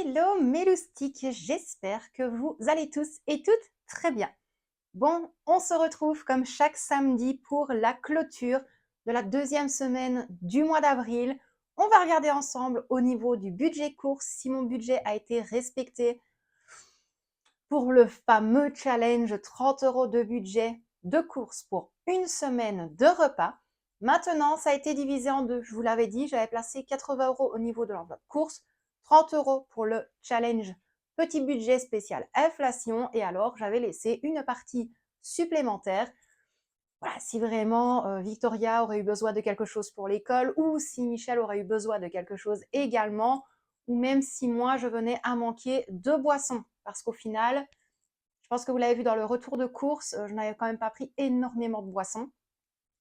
Hello mes loustiques, j'espère que vous allez tous et toutes très bien. Bon, on se retrouve comme chaque samedi pour la clôture de la deuxième semaine du mois d'avril. On va regarder ensemble au niveau du budget course si mon budget a été respecté pour le fameux challenge 30 € de budget de course pour une semaine de repas. Maintenant, ça a été divisé en deux. Je vous l'avais dit, j'avais placé 80 € au niveau de l'enveloppe course, 30 € pour le challenge petit budget spécial inflation. Et alors, j'avais laissé une partie supplémentaire. Voilà, si vraiment Victoria aurait eu besoin de quelque chose pour l'école ou si Michel aurait eu besoin de quelque chose également, ou même si moi, je venais à manquer de boissons. Parce qu'au final, je pense que vous l'avez vu dans le retour de course, je n'avais quand même pas pris énormément de boissons.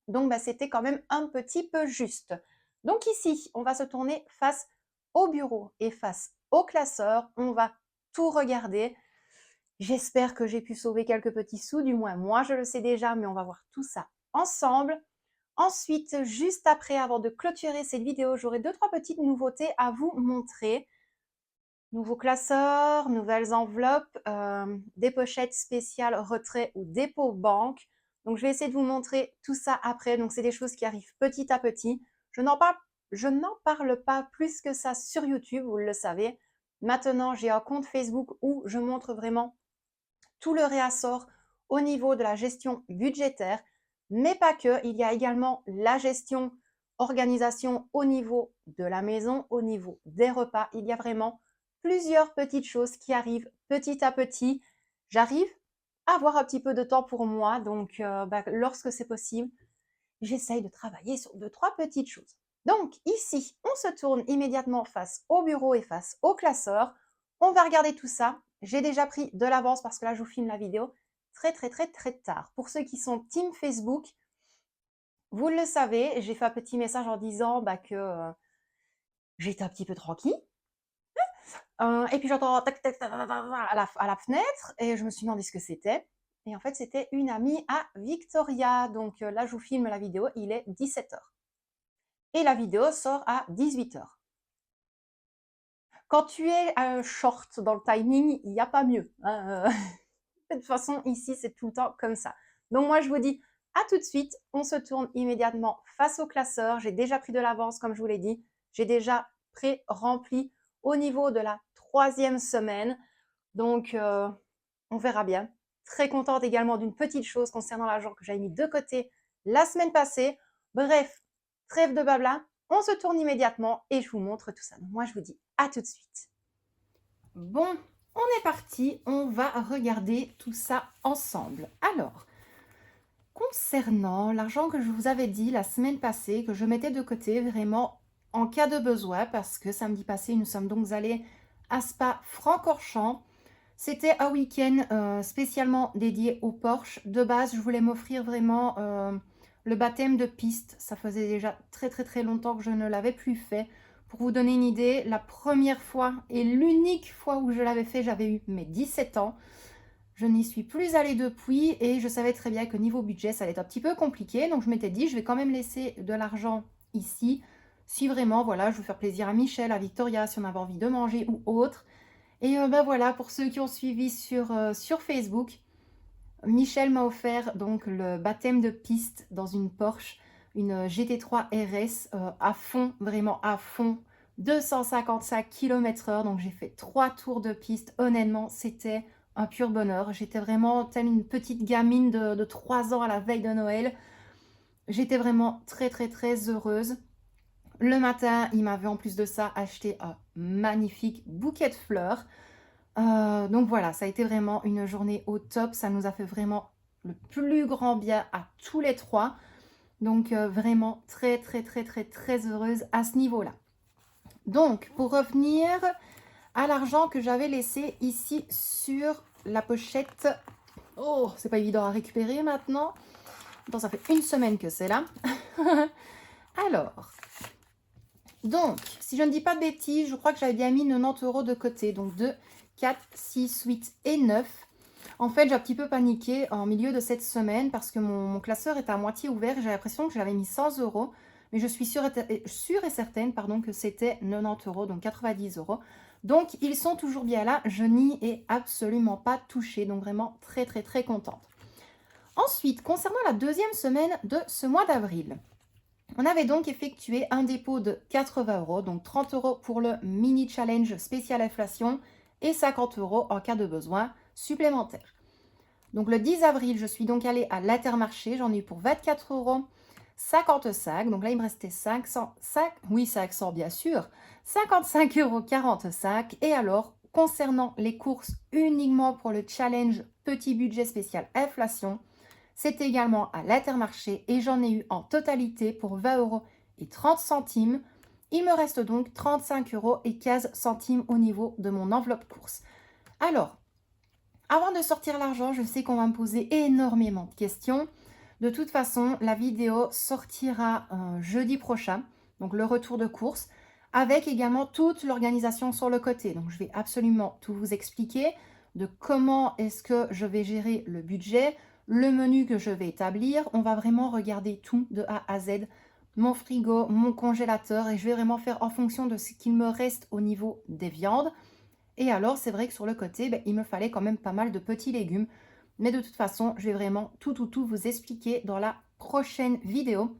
Donc, c'était quand même un petit peu juste. Donc ici, on va se tourner face au bureau et face au classeur. On va tout regarder. J'espère que j'ai pu sauver quelques petits sous, du moins moi je le sais déjà, mais on va voir tout ça ensemble. Ensuite, juste après, avant de clôturer cette vidéo, j'aurai 2-3 petites nouveautés à vous montrer. Nouveaux classeurs, nouvelles enveloppes, des pochettes spéciales retrait ou dépôt banque. Donc, je vais essayer de vous montrer tout ça après. Donc, c'est des choses qui arrivent petit à petit. Je n'en parle pas plus que ça sur YouTube, vous le savez. Maintenant, j'ai un compte Facebook où je montre vraiment tout le réassort au niveau de la gestion budgétaire, mais pas que. Il y a également la gestion organisation au niveau de la maison, au niveau des repas. Il y a vraiment plusieurs petites choses qui arrivent petit à petit. J'arrive à avoir un petit peu de temps pour moi, donc lorsque c'est possible, j'essaye de travailler sur 2-3 petites choses. Donc ici, on se tourne immédiatement face au bureau et face au classeur. On va regarder tout ça. J'ai déjà pris de l'avance parce que là, je vous filme la vidéo très tard. Pour ceux qui sont team Facebook, vous le savez, j'ai fait un petit message en disant que j'étais un petit peu tranquille. Et puis j'entends tac, tac, tac, tac, tac, à la fenêtre et je me suis demandé ce que c'était. Et en fait, c'était une amie à Victoria. Donc là, je vous filme la vidéo, il est 17h. Et la vidéo sort à 18h. Quand tu es short dans le timing, il n'y a pas mieux. Hein. De toute façon, ici, c'est tout le temps comme ça. Donc moi, je vous dis à tout de suite. On se tourne immédiatement face au classeur. J'ai déjà pris de l'avance, comme je vous l'ai dit. J'ai déjà pré-rempli au niveau de la 3e semaine. Donc, on verra bien. Très contente également d'une petite chose concernant l'argent que j'avais mis de côté la semaine passée. Bref, trêve de blabla. On se tourne immédiatement et je vous montre tout ça. Donc moi, je vous dis à tout de suite. Bon, on est parti. On va regarder tout ça ensemble. Alors, concernant l'argent que je vous avais dit la semaine passée, que je mettais de côté vraiment en cas de besoin, parce que samedi passé, nous sommes donc allés à Spa-Francorchamps. C'était un week-end spécialement dédié au Porsche. De base, je voulais m'offrir vraiment le baptême de piste. Ça faisait déjà très longtemps que je ne l'avais plus fait. Pour vous donner une idée, la première fois et l'unique fois où je l'avais fait, j'avais eu mes 17 ans. Je n'y suis plus allée depuis et je savais très bien que niveau budget, ça allait être un petit peu compliqué. Donc je m'étais dit, je vais quand même laisser de l'argent ici. Si vraiment, voilà, je veux faire plaisir à Michel, à Victoria, si on avait envie de manger ou autre. Et voilà, pour ceux qui ont suivi sur Facebook, Michel m'a offert donc le baptême de piste dans une Porsche, une GT3 RS à fond, vraiment à fond, 255 km/h. Donc j'ai fait 3 tours de piste. Honnêtement, c'était un pur bonheur. J'étais vraiment telle une petite gamine de 3 ans à la veille de Noël. J'étais vraiment très heureuse. Le matin, il m'avait en plus de ça acheté un magnifique bouquet de fleurs. Donc voilà, ça a été vraiment une journée au top. Ça nous a fait vraiment le plus grand bien à tous les trois. Donc vraiment très heureuse à ce niveau-là. Donc pour revenir à l'argent que j'avais laissé ici sur la pochette. Oh, c'est pas évident à récupérer maintenant. Attends, ça fait une semaine que c'est là. Alors, donc, si je ne dis pas de bêtises, je crois que j'avais bien mis 90 € de côté. Donc 2, 4, 6, 8 et 9. En fait, j'ai un petit peu paniqué en milieu de cette semaine parce que mon classeur est à moitié ouvert. J'ai l'impression que j'avais mis 100 €. Mais je suis sûre et certaine que c'était 90 €, donc 90 €. Donc, ils sont toujours bien là. Je n'y ai absolument pas touché. Donc, vraiment très, très, très contente. Ensuite, concernant la deuxième semaine de ce mois d'avril, on avait donc effectué un dépôt de 80 €, donc 30 € pour le mini challenge spécial inflation et 50 € en cas de besoin supplémentaire. Donc le 10 avril, je suis donc allée à l'Intermarché, j'en ai eu pour 24 € 50 sacs. Donc là, il me restait 500 sacs, oui 500 bien sûr, 55 € 40 sacs. Et alors, concernant les courses uniquement pour le challenge petit budget spécial inflation, c'est également à l'Intermarché et j'en ai eu en totalité pour 20 € et 30 centimes. Il me reste donc 35 € et 15 centimes au niveau de mon enveloppe course. Alors, avant de sortir l'argent, je sais qu'on va me poser énormément de questions. De toute façon, la vidéo sortira jeudi prochain, donc le retour de course, avec également toute l'organisation sur le côté. Donc, je vais absolument tout vous expliquer de comment est-ce que je vais gérer le budget, le menu que je vais établir. On va vraiment regarder tout de A à Z, mon frigo, mon congélateur, et je vais vraiment faire en fonction de ce qu'il me reste au niveau des viandes. Et alors, c'est vrai que sur le côté, il me fallait quand même pas mal de petits légumes. Mais de toute façon, je vais vraiment tout vous expliquer dans la prochaine vidéo.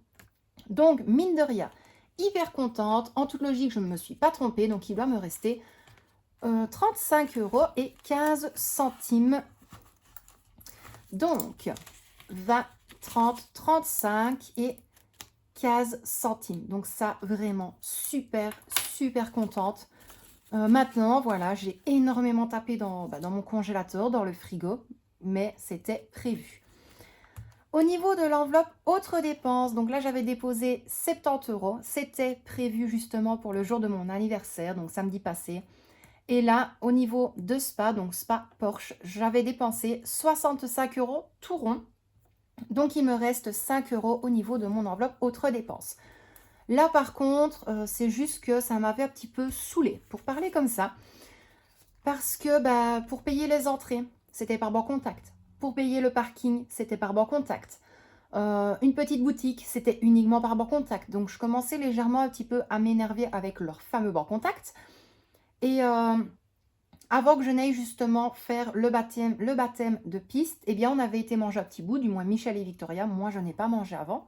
Donc, mine de rien, hyper contente. En toute logique, je ne me suis pas trompée. Donc, il doit me rester 35 € et 15 centimes. Donc, 20, 30, 35 et 15 centimes. Donc, ça, vraiment super, super contente. Maintenant, voilà, j'ai énormément tapé dans mon congélateur, dans le frigo, mais c'était prévu. Au niveau de l'enveloppe autres dépenses, donc là j'avais déposé 70 €. C'était prévu justement pour le jour de mon anniversaire, donc samedi passé. Et là, au niveau de spa, donc spa Porsche, j'avais dépensé 65 € tout rond. Donc il me reste 5 € au niveau de mon enveloppe autres dépenses. Là, par contre, c'est juste que ça m'avait un petit peu saoulée, pour parler comme ça. Parce que pour payer les entrées, c'était par banque contact. Pour payer le parking, c'était par banque contact. Une petite boutique, c'était uniquement par banque contact. Donc, je commençais légèrement un petit peu à m'énerver avec leur fameux banque contact. Et avant que je n'aille justement faire le baptême de piste, eh bien, on avait été manger un petit bout, du moins Michel et Victoria. Moi, je n'ai pas mangé avant.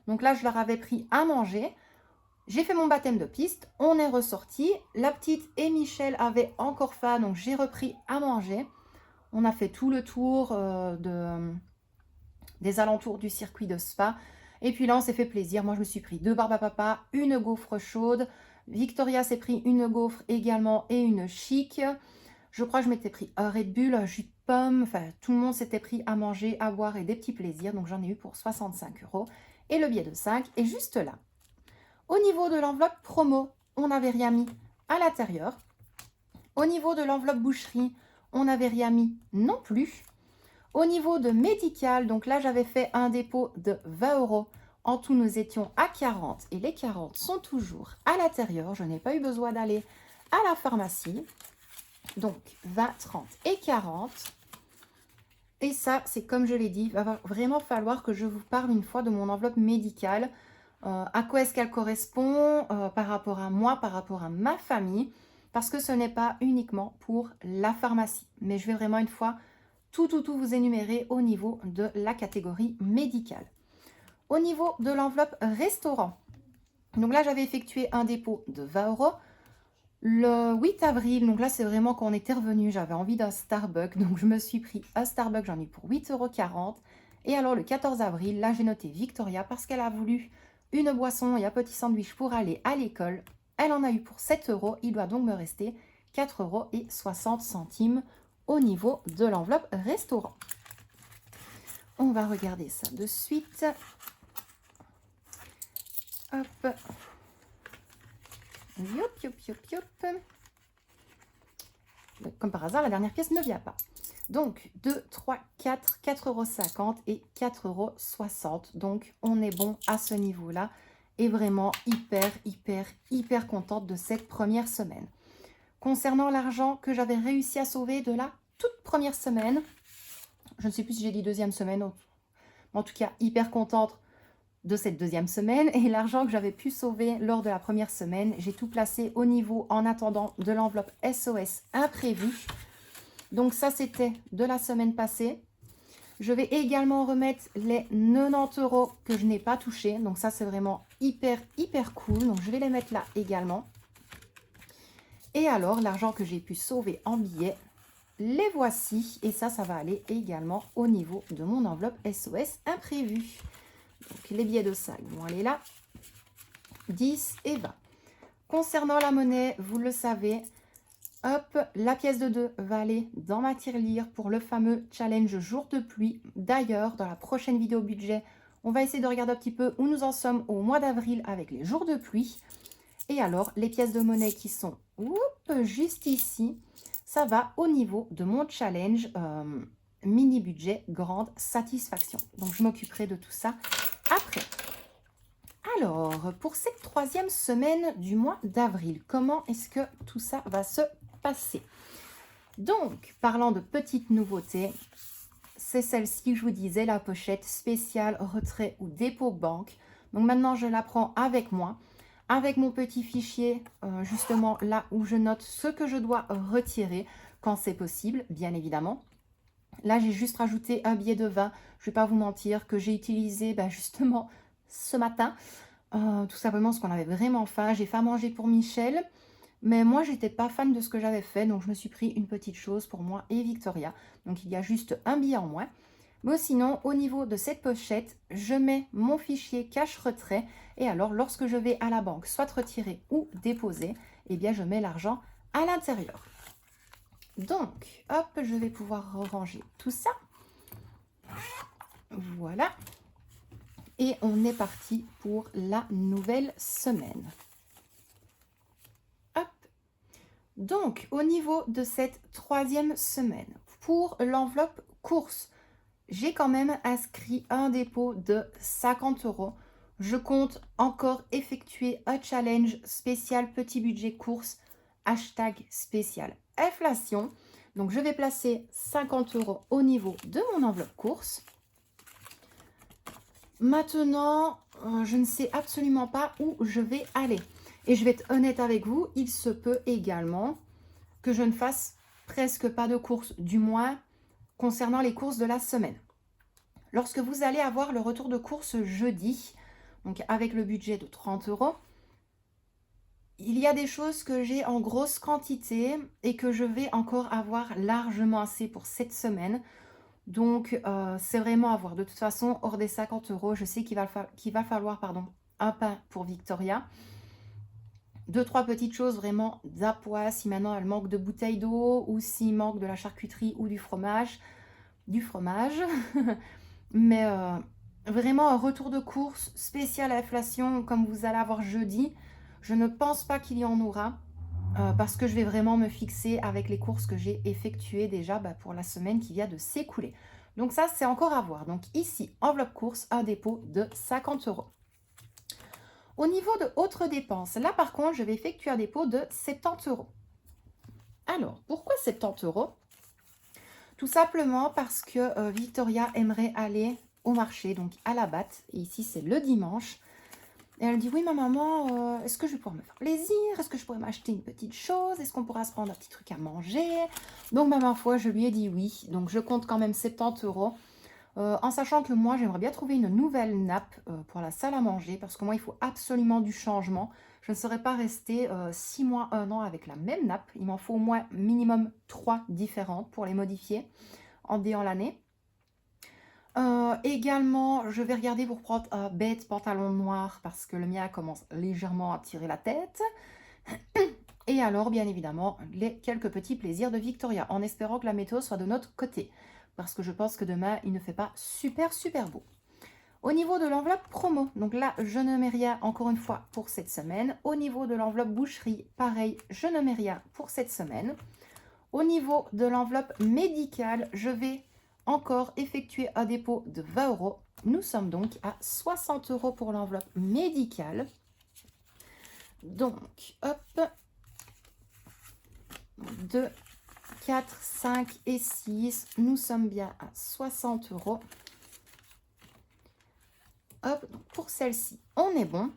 Donc là, je leur avais pris à manger. J'ai fait mon baptême de piste, on est ressorti. La petite et Michel avaient encore faim, donc j'ai repris à manger. On a fait tout le tour des alentours du circuit de spa. Et puis là, on s'est fait plaisir. Moi, je me suis pris 2 barbes à papa, une gaufre chaude. Victoria s'est pris une gaufre également et une chic. Je crois que je m'étais pris un Red Bull, un jus de pomme. Enfin, tout le monde s'était pris à manger, à boire et des petits plaisirs. Donc, j'en ai eu pour 65 €. Et le billet de 5 est juste là. Au niveau de l'enveloppe promo, on n'avait rien mis à l'intérieur. Au niveau de l'enveloppe boucherie, on n'avait rien mis non plus. Au niveau de médical, donc là j'avais fait un dépôt de 20 €. En tout, nous étions à 40 et les 40 sont toujours à l'intérieur. Je n'ai pas eu besoin d'aller à la pharmacie. Donc 20, 30 et 40. Et ça, c'est comme je l'ai dit, il va vraiment falloir que je vous parle une fois de mon enveloppe médicale. À quoi est-ce qu'elle correspond par rapport à moi, par rapport à ma famille, parce que ce n'est pas uniquement pour la pharmacie. Mais je vais vraiment une fois tout vous énumérer au niveau de la catégorie médicale. Au niveau de l'enveloppe restaurant, donc là j'avais effectué un dépôt de 20 € le 8 avril. Donc là c'est vraiment quand on était revenu, j'avais envie d'un Starbucks, donc je me suis pris un Starbucks, j'en ai eu pour 8,40 €. Et alors le 14 avril, là j'ai noté Victoria parce qu'elle a voulu une boisson et un petit sandwich pour aller à l'école. Elle en a eu pour 7 €. Il doit donc me rester 4,60 € au niveau de l'enveloppe restaurant. On va regarder ça de suite. Hop. Yop. Comme par hasard, la dernière pièce ne vient pas. Donc 2, 3, 4, 4,50 € et 4,60 €. Donc on est bon à ce niveau-là. Et vraiment hyper contente de cette première semaine. Concernant l'argent que j'avais réussi à sauver de la toute première semaine, je ne sais plus si j'ai dit deuxième semaine, en tout cas hyper contente de cette deuxième semaine. Et l'argent que j'avais pu sauver lors de la première semaine, j'ai tout placé au niveau en attendant de l'enveloppe SOS imprévu. Donc ça, c'était de la semaine passée. Je vais également remettre les 90 € que je n'ai pas touchés. Donc ça, c'est vraiment hyper cool. Donc je vais les mettre là également. Et alors, l'argent que j'ai pu sauver en billets, les voici. Et ça va aller également au niveau de mon enveloppe SOS imprévu. Donc les billets de salle vont aller là. 10 et 20. Concernant la monnaie, vous le savez, hop, la pièce de 2 va aller dans ma tirelire pour le fameux challenge jour de pluie. D'ailleurs, dans la prochaine vidéo budget, on va essayer de regarder un petit peu où nous en sommes au mois d'avril avec les jours de pluie. Et alors, les pièces de monnaie qui sont juste ici, ça va au niveau de mon challenge mini budget grande satisfaction. Donc, je m'occuperai de tout ça après. Alors, pour cette troisième semaine du mois d'avril, comment est-ce que tout ça va se passer? Donc, parlant de petites nouveautés, c'est celle-ci que je vous disais, la pochette spéciale retrait ou dépôt banque. Donc maintenant, je la prends avec moi, avec mon petit fichier, justement là où je note ce que je dois retirer quand c'est possible, bien évidemment. Là, j'ai juste rajouté un billet de 20, je ne vais pas vous mentir, que j'ai utilisé justement ce matin. Tout simplement parce qu'on avait vraiment faim. J'ai fait à manger pour Michel, mais moi, j'étais pas fan de ce que j'avais fait, donc je me suis pris une petite chose pour moi et Victoria. Donc, il y a juste un billet en moins. Mais sinon, au niveau de cette pochette, je mets mon fichier cache-retrait. Et alors, lorsque je vais à la banque, soit retirer ou déposer, eh bien, je mets l'argent à l'intérieur. Donc, hop, je vais pouvoir ranger tout ça. Voilà. Et on est parti pour la nouvelle semaine. Hop. Donc, au niveau de cette troisième semaine, pour l'enveloppe course, j'ai quand même inscrit un dépôt de 50 €. Je compte encore effectuer un challenge spécial petit budget course, hashtag spécial inflation. Donc, je vais placer 50 € au niveau de mon enveloppe course. Maintenant, je ne sais absolument pas où je vais aller. Et je vais être honnête avec vous, il se peut également que je ne fasse presque pas de courses, du moins concernant les courses de la semaine. Lorsque vous allez avoir le retour de course jeudi, donc avec le budget de 30 €, il y a des choses que j'ai en grosse quantité et que je vais encore avoir largement assez pour cette semaine. Donc, c'est vraiment à voir. De toute façon, hors des 50 €, je sais qu'il va falloir un pain pour Victoria. 2-3 petites choses vraiment d'appoint, si maintenant elle manque de bouteille d'eau ou s'il manque de la charcuterie ou du fromage. Mais vraiment un retour de course spécial inflation comme vous allez avoir jeudi, je ne pense pas qu'il y en aura. Parce que je vais vraiment me fixer avec les courses que j'ai effectuées déjà pour la semaine qui vient de s'écouler. Donc ça, c'est encore à voir. Donc ici, enveloppe course, un dépôt de 50 €. Au niveau de autres dépenses, là par contre, je vais effectuer un dépôt de 70 €. Alors, pourquoi 70 €? Tout simplement parce que Victoria aimerait aller au marché, donc à la Batte. Et ici, c'est le dimanche. Et elle dit, oui, ma maman, est-ce que je vais pouvoir me faire plaisir? Est-ce que je pourrais m'acheter une petite chose? Est-ce qu'on pourra se prendre un petit truc à manger? Donc, ma foi, je lui ai dit oui. Donc, je compte quand même 70 €. En sachant que moi, j'aimerais bien trouver une nouvelle nappe pour la salle à manger. Parce que moi, il faut absolument du changement. Je ne serais pas restée 6 mois, 1 an avec la même nappe. Il m'en faut au moins minimum 3 différentes pour les modifier en déant l'année. Également, je vais regarder pour prendre un bête pantalon noir parce que le mien commence légèrement à tirer la tête. Et alors, bien évidemment, les quelques petits plaisirs de Victoria, en espérant que la météo soit de notre côté. Parce que je pense que demain, il ne fait pas super beau. Au niveau de l'enveloppe promo, donc là, je ne mets rien encore une fois pour cette semaine. Au niveau de l'enveloppe boucherie, pareil, je ne mets rien pour cette semaine. Au niveau de l'enveloppe médicale, je vais encore effectuer un dépôt de 20 €. Nous sommes donc à 60 € pour l'enveloppe médicale. Donc, hop, 2, 4, 5 et 6, nous sommes bien à 60 €. hop, donc pour celle-ci, on est bon.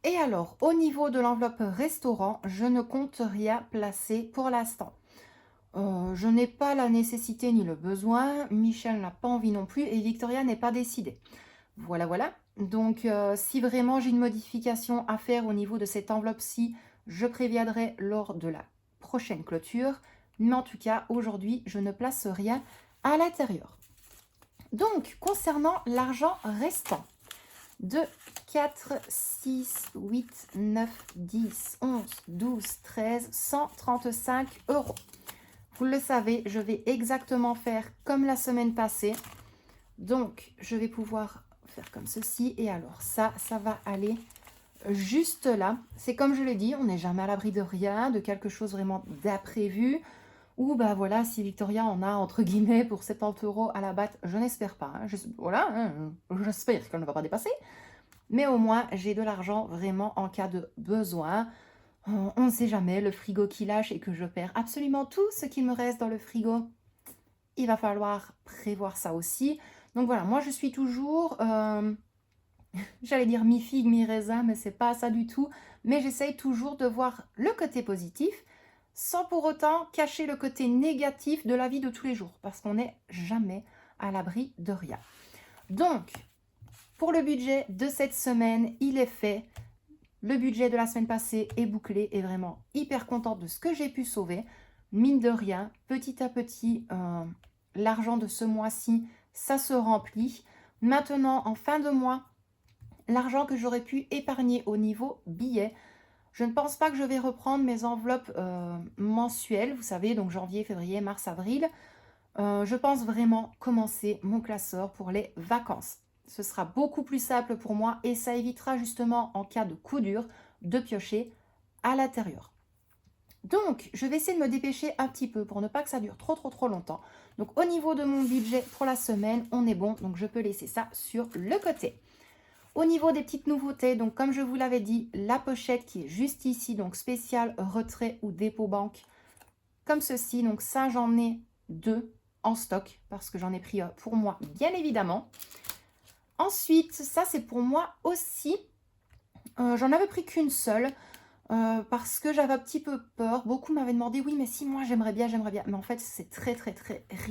Et alors, au niveau de l'enveloppe restaurant, je ne compte rien placer pour l'instant. Je n'ai pas la nécessité ni le besoin, Michel n'a pas envie non plus et Victoria n'est pas décidée. Voilà, voilà. Donc, si vraiment j'ai une modification à faire au niveau de cette enveloppe-ci, je préviendrai lors de la prochaine clôture. Mais en tout cas, aujourd'hui, je ne place rien à l'intérieur. Donc, concernant l'argent restant, 2, 4, 6, 8, 9, 10, 11, 12, 13, 135 euros. Vous le savez, je vais exactement faire comme la semaine passée. Donc, je vais pouvoir faire comme ceci. Et alors, ça va aller juste là. C'est comme je l'ai dit, on n'est jamais à l'abri de rien, de quelque chose vraiment d'imprévu. Ou bah voilà, si Victoria en a entre guillemets pour 70 euros à la batte, je n'espère pas. Hein. Voilà, hein, j'espère qu'elle ne va pas dépasser. Mais au moins, j'ai de l'argent vraiment en cas de besoin. On ne sait jamais, le frigo qui lâche et que je perds absolument tout ce qu'il me reste dans le frigo. Il va falloir prévoir ça aussi. Donc voilà, moi je suis toujours, j'allais dire mi-figue, mi-raisin, mais c'est pas ça du tout. Mais j'essaye toujours de voir le côté positif sans pour autant cacher le côté négatif de la vie de tous les jours. Parce qu'on n'est jamais à l'abri de rien. Donc, pour le budget de cette semaine, il est fait. Le budget de la semaine passée est bouclé et vraiment hyper contente de ce que j'ai pu sauver. Mine de rien, petit à petit, l'argent de ce mois-ci, ça se remplit. Maintenant, en fin de mois, l'argent que j'aurais pu épargner au niveau billets, je ne pense pas que je vais reprendre mes enveloppes mensuelles, vous savez, donc janvier, février, mars, avril. Je pense vraiment commencer mon classeur pour les vacances. Ce sera beaucoup plus simple pour moi et ça évitera justement en cas de coup dur de piocher à l'intérieur. Donc, je vais essayer de me dépêcher un petit peu pour ne pas que ça dure trop longtemps. Donc, au niveau de mon budget pour la semaine, on est bon. Donc, je peux laisser ça sur le côté. Au niveau des petites nouveautés, donc comme je vous l'avais dit, la pochette qui est juste ici, donc spécial retrait ou dépôt banque, comme ceci. Donc, ça, j'en ai 2 en stock parce que j'en ai pris pour moi, bien évidemment. Ensuite, ça c'est pour moi aussi. J'en avais pris qu'une seule parce que j'avais un petit peu peur. Beaucoup m'avaient demandé, oui, mais si moi j'aimerais bien. Mais en fait, c'est très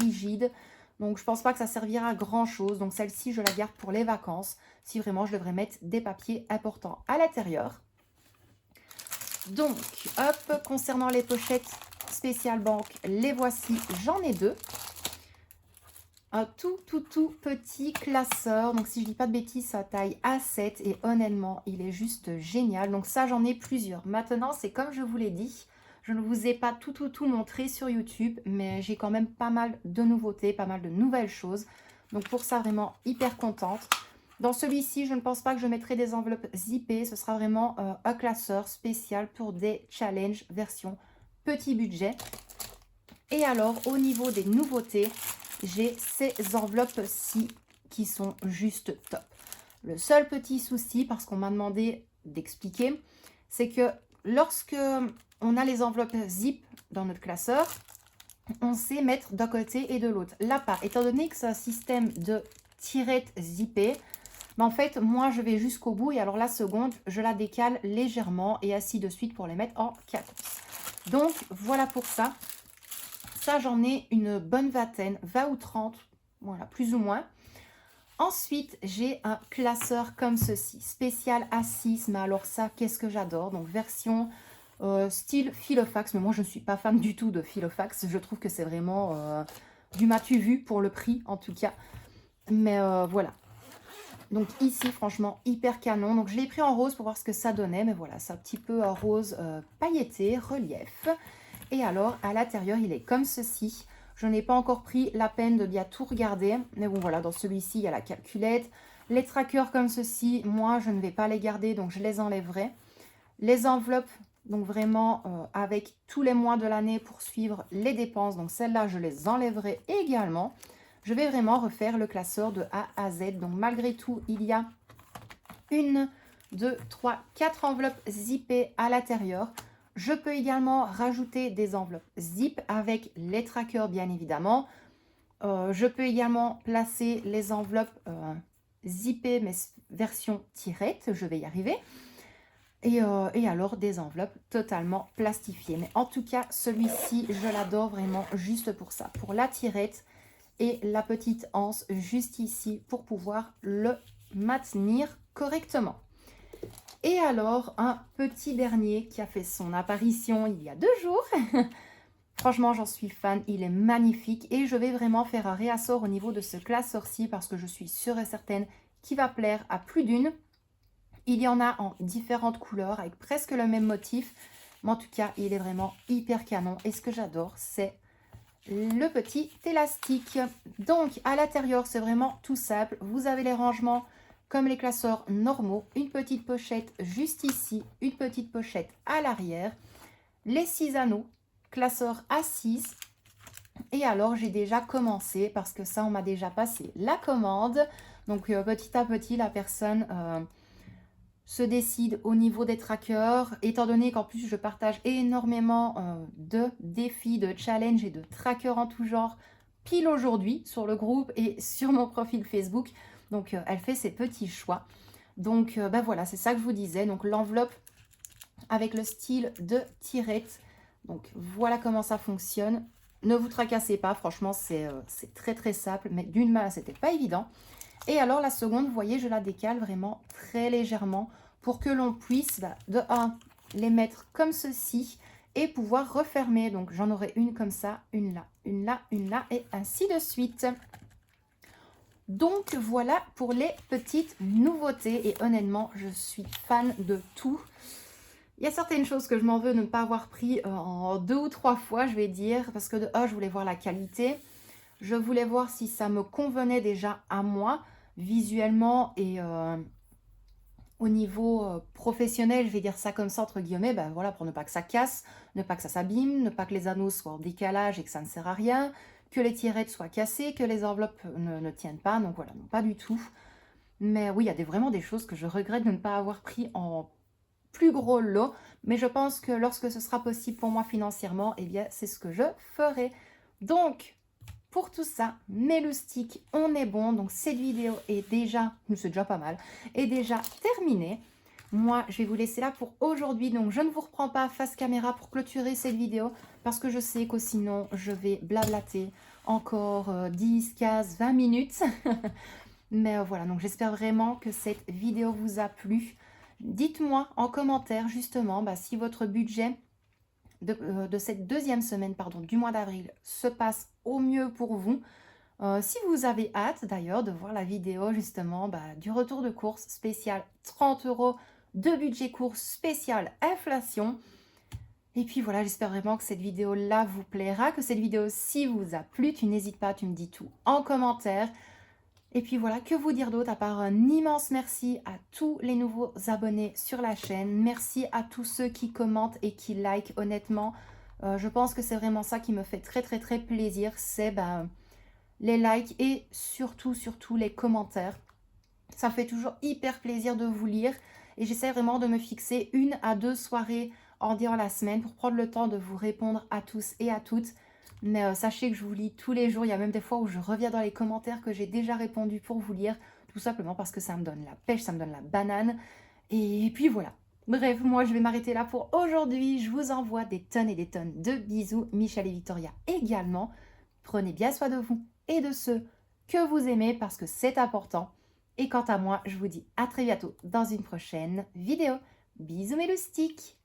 rigide. Donc, je pense pas que ça servira à grand chose. Donc, celle-ci, je la garde pour les vacances. Si vraiment, je devrais mettre des papiers importants à l'intérieur. Donc, hop, concernant les pochettes spéciales banque, les voici. J'en ai 2. Un tout petit classeur. Donc, si je dis pas de bêtises, ça taille A7 et honnêtement, il est juste génial. Donc, ça, j'en ai plusieurs. Maintenant, c'est comme je vous l'ai dit, je ne vous ai pas tout montré sur YouTube, mais j'ai quand même pas mal de nouveautés, pas mal de nouvelles choses. Donc, pour ça, vraiment hyper contente. Dans celui-ci, je ne pense pas que je mettrai des enveloppes zippées. Ce sera vraiment un classeur spécial pour des challenges version petit budget. Et alors, au niveau des nouveautés, j'ai ces enveloppes-ci qui sont juste top. Le seul petit souci, parce qu'on m'a demandé d'expliquer, c'est que lorsque on a les enveloppes zip dans notre classeur, on sait mettre d'un côté et de l'autre. Là, pas. Étant donné que c'est un système de tirette zippée, mais en fait, moi, je vais jusqu'au bout et alors la seconde, je la décale légèrement et ainsi de suite pour les mettre en 14. Donc, voilà pour ça. Ça, j'en ai une bonne vingtaine, 20 ou 30, voilà, plus ou moins. Ensuite, j'ai un classeur comme ceci, spécial A6, mais alors ça, qu'est-ce que j'adore. Donc, version style Filofax, mais moi, je ne suis pas fan du tout de Filofax. Je trouve que c'est vraiment du m'as-tu vu pour le prix, en tout cas. Mais voilà. Donc, ici, franchement, hyper canon. Donc, je l'ai pris en rose pour voir ce que ça donnait. Mais voilà, c'est un petit peu un rose pailleté, relief. Et alors, à l'intérieur, il est comme ceci. Je n'ai pas encore pris la peine de bien tout regarder. Mais bon, voilà, dans celui-ci, il y a la calculette. Les trackers comme ceci, moi, je ne vais pas les garder, donc je les enlèverai. Les enveloppes, donc vraiment avec tous les mois de l'année pour suivre les dépenses. Donc celles-là, je les enlèverai également. Je vais vraiment refaire le classeur de A à Z. Donc malgré tout, il y a 1, 2, 3, 4 enveloppes zippées à l'intérieur. Je peux également rajouter des enveloppes zip avec les trackers, bien évidemment. Je peux également placer les enveloppes zippées, mais version tirette, je vais y arriver. Et alors des enveloppes totalement plastifiées. Mais en tout cas, celui-ci, je l'adore vraiment juste pour ça. Pour la tirette et la petite anse juste ici pour pouvoir le maintenir correctement. Et alors, un petit dernier qui a fait son apparition il y a 2 jours. Franchement, j'en suis fan, il est magnifique et je vais vraiment faire un réassort au niveau de ce classeur-ci parce que je suis sûre et certaine qu'il va plaire à plus d'une. Il y en a en différentes couleurs avec presque le même motif, mais en tout cas, il est vraiment hyper canon. Et ce que j'adore, c'est le petit élastique. Donc, à l'intérieur, c'est vraiment tout simple. Vous avez les rangements comme les classeurs normaux, une petite pochette juste ici, une petite pochette à l'arrière, les 6 anneaux, classeur à 6. Et alors, j'ai déjà commencé parce que ça, on m'a déjà passé la commande. Donc, petit à petit, la personne se décide au niveau des trackers. Étant donné qu'en plus, je partage énormément de défis, de challenges et de trackers en tout genre pile aujourd'hui sur le groupe et sur mon profil Facebook. Donc, elle fait ses petits choix. Donc, ben voilà, c'est ça que je vous disais. Donc, l'enveloppe avec le style de tirette. Donc, voilà comment ça fonctionne. Ne vous tracassez pas, franchement, c'est très très simple. Mais d'une main, c'était pas évident. Et alors, la seconde, vous voyez, je la décale vraiment très légèrement pour que l'on puisse, de 1, les mettre comme ceci et pouvoir refermer. Donc, j'en aurai une comme ça, une là, une là, une là et ainsi de suite. Donc voilà pour les petites nouveautés et honnêtement je suis fan de tout. Il y a certaines choses que je m'en veux de ne pas avoir pris en 2 ou 3 fois je vais dire parce que de je voulais voir la qualité, je voulais voir si ça me convenait déjà à moi visuellement et au niveau professionnel, je vais dire ça comme ça entre guillemets, ben voilà, pour ne pas que ça casse, ne pas que ça s'abîme, ne pas que les anneaux soient en décalage et que ça ne sert à rien, que les tirettes soient cassées, que les enveloppes ne tiennent pas, donc voilà, non, pas du tout. Mais oui, il y a vraiment des choses que je regrette de ne pas avoir pris en plus gros lot, mais je pense que lorsque ce sera possible pour moi financièrement, eh bien, c'est ce que je ferai. Donc, pour tout ça, mes loustiques, on est bon. Donc, cette vidéo est déjà, c'est déjà pas mal, est déjà terminée. Moi, je vais vous laisser là pour aujourd'hui. Donc, je ne vous reprends pas face caméra pour clôturer cette vidéo parce que je sais que sinon, je vais blablater encore 10, 15, 20 minutes. Mais voilà, donc j'espère vraiment que cette vidéo vous a plu. Dites-moi en commentaire justement si votre budget de cette deuxième semaine du mois d'avril se passe au mieux pour vous. Si vous avez hâte d'ailleurs de voir la vidéo justement du retour de course spécial 30 € de budget course spécial inflation. Et puis voilà, j'espère vraiment que cette vidéo-là vous plaira, que cette vidéo-ci vous a plu. Tu n'hésites pas, tu me dis tout en commentaire. Et puis voilà, que vous dire d'autre à part un immense merci à tous les nouveaux abonnés sur la chaîne. Merci à tous ceux qui commentent et qui likent. Honnêtement, je pense que c'est vraiment ça qui me fait très très très plaisir. C'est les likes et surtout les commentaires. Ça fait toujours hyper plaisir de vous lire. Et j'essaie vraiment de me fixer 1 à 2 soirées en durant la semaine pour prendre le temps de vous répondre à tous et à toutes. Mais sachez que je vous lis tous les jours. Il y a même des fois où je reviens dans les commentaires que j'ai déjà répondu pour vous lire. Tout simplement parce que ça me donne la pêche, ça me donne la banane. Et puis voilà. Bref, moi je vais m'arrêter là pour aujourd'hui. Je vous envoie des tonnes et des tonnes de bisous. Michel et Victoria également. Prenez bien soin de vous et de ceux que vous aimez parce que c'est important. Et quant à moi, je vous dis à très bientôt dans une prochaine vidéo. Bisous mes loustiques!